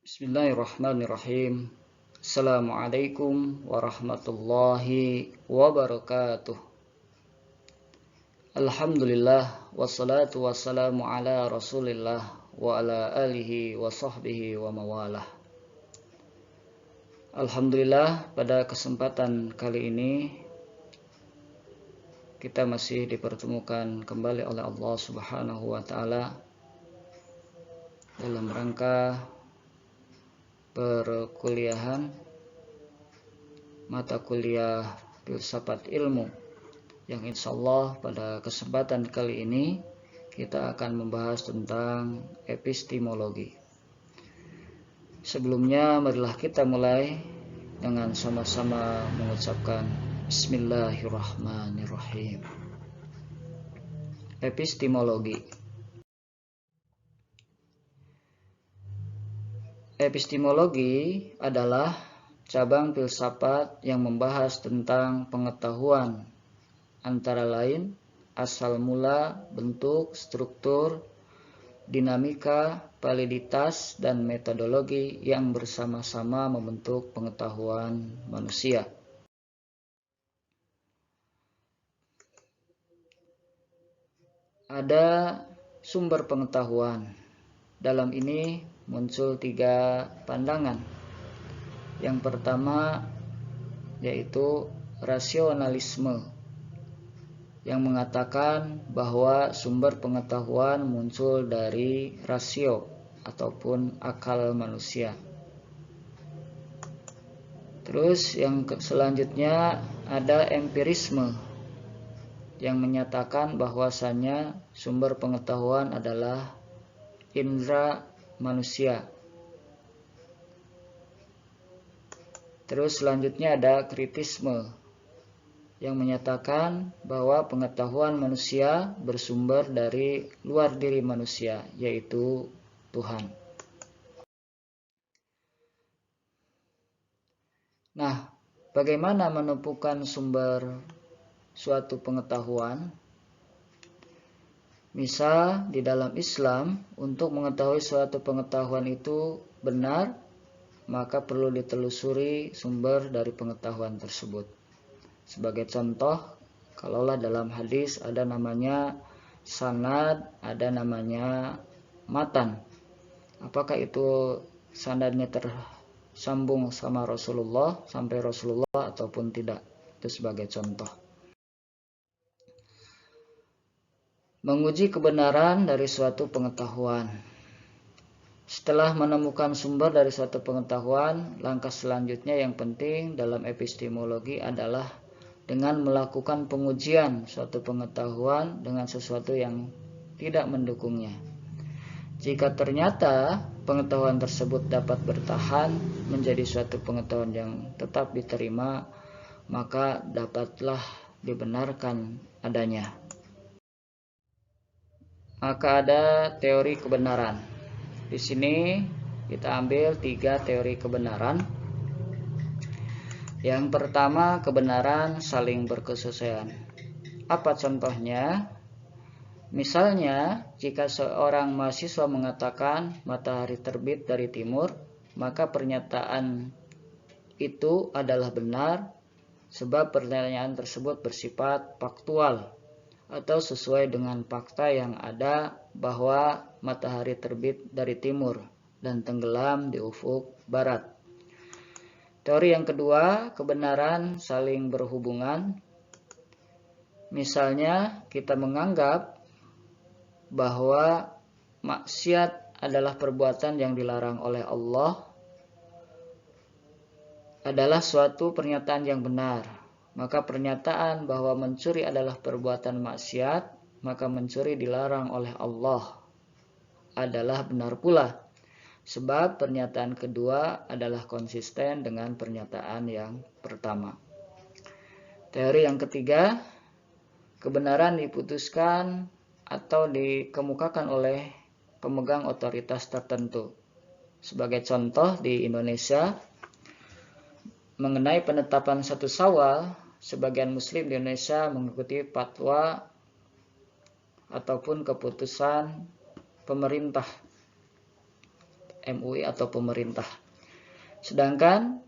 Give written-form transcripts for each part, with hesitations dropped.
Bismillahirrahmanirrahim. Assalamualaikum warahmatullahi wabarakatuh. Alhamdulillah wassalatu wassalamu ala Rasulillah wa ala alihi wa sahbihi wa mawalah. Alhamdulillah, pada kesempatan kali ini kita masih dipertemukan kembali oleh Allah Subhanahu wa taala dalam rangka perkuliahan mata kuliah filsafat ilmu yang insyaallah pada kesempatan kali ini kita akan membahas tentang epistemologi. Sebelumnya marilah kita mulai dengan sama-sama mengucapkan Bismillahirrahmanirrahim. Epistemologi. Epistemologi adalah cabang filsafat yang membahas tentang pengetahuan, antara lain asal mula, bentuk, struktur, dinamika, validitas, dan metodologi yang bersama-sama membentuk pengetahuan manusia. Ada sumber pengetahuan. Dalam ini muncul 3 pandangan. Yang pertama yaitu rasionalisme, yang mengatakan bahwa sumber pengetahuan muncul dari rasio ataupun akal manusia. Terus yang selanjutnya ada empirisme, yang menyatakan bahwasannya sumber pengetahuan adalah indera manusia. Terus selanjutnya ada kritisme, yang menyatakan bahwa pengetahuan manusia bersumber dari luar diri manusia, yaitu Tuhan. Nah, bagaimana menentukan sumber suatu pengetahuan? Misal di dalam Islam, untuk mengetahui suatu pengetahuan itu benar, maka perlu ditelusuri sumber dari pengetahuan tersebut. Sebagai contoh, kalaulah dalam hadis ada namanya sanad, ada namanya matan. Apakah itu sanadnya tersambung sama Rasulullah, sampai Rasulullah ataupun tidak? Itu sebagai contoh. Menguji kebenaran dari suatu pengetahuan. Setelah menemukan sumber dari suatu pengetahuan, langkah selanjutnya yang penting dalam epistemologi adalah dengan melakukan pengujian suatu pengetahuan dengan sesuatu yang tidak mendukungnya. Jika ternyata pengetahuan tersebut dapat bertahan menjadi suatu pengetahuan yang tetap diterima, maka dapatlah dibenarkan adanya. Maka ada teori kebenaran. Di sini kita ambil 3 teori kebenaran. Yang pertama, kebenaran saling berkesesuaian. Apa contohnya? Misalnya, jika seorang mahasiswa mengatakan matahari terbit dari timur, maka pernyataan itu adalah benar sebab pernyataan tersebut bersifat faktual atau sesuai dengan fakta yang ada bahwa matahari terbit dari timur dan tenggelam di ufuk barat. Teori yang kedua, kebenaran saling berhubungan. Misalnya, kita menganggap bahwa maksiat adalah perbuatan yang dilarang oleh Allah, adalah suatu pernyataan yang benar. Maka pernyataan bahwa mencuri adalah perbuatan maksiat, maka mencuri dilarang oleh Allah, adalah benar pula. Sebab pernyataan kedua adalah konsisten dengan pernyataan yang pertama. Teori yang ketiga, kebenaran diputuskan atau dikemukakan oleh pemegang otoritas tertentu. Sebagai contoh di Indonesia, mengenai penetapan 1 Syawal, sebagian muslim di Indonesia mengikuti fatwa ataupun keputusan pemerintah MUI atau pemerintah. Sedangkan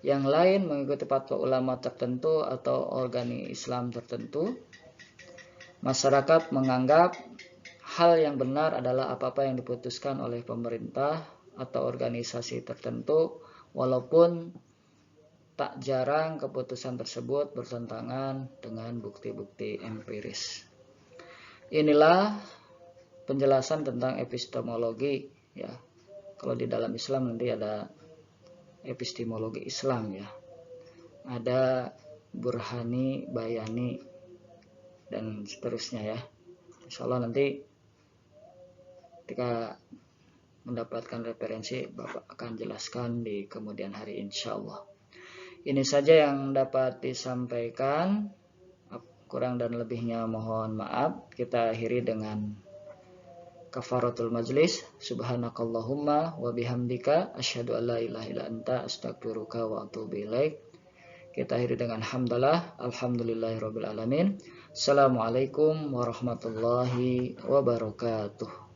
yang lain mengikuti fatwa ulama tertentu atau organisasi Islam tertentu, masyarakat menganggap hal yang benar adalah apa-apa yang diputuskan oleh pemerintah atau organisasi tertentu, walaupun tak jarang keputusan tersebut bertentangan dengan bukti-bukti empiris. Inilah penjelasan tentang epistemologi ya. Kalau di dalam Islam nanti ada epistemologi Islam ya. Ada burhani, bayani, dan seterusnya ya. Insya Allah nanti ketika mendapatkan referensi Bapak akan jelaskan di kemudian hari insya Allah. Ini saja yang dapat disampaikan. Kurang dan lebihnya mohon maaf. Kita akhiri dengan kafaratul majlis. Subhanakallahumma wa bihamdika asyhadu an la ilaha illa anta astaghfiruka wa atubu ilaik. Kita akhiri dengan hamdalah. Alhamdulillahirabbil alamin. Assalamualaikum warahmatullahi wabarakatuh.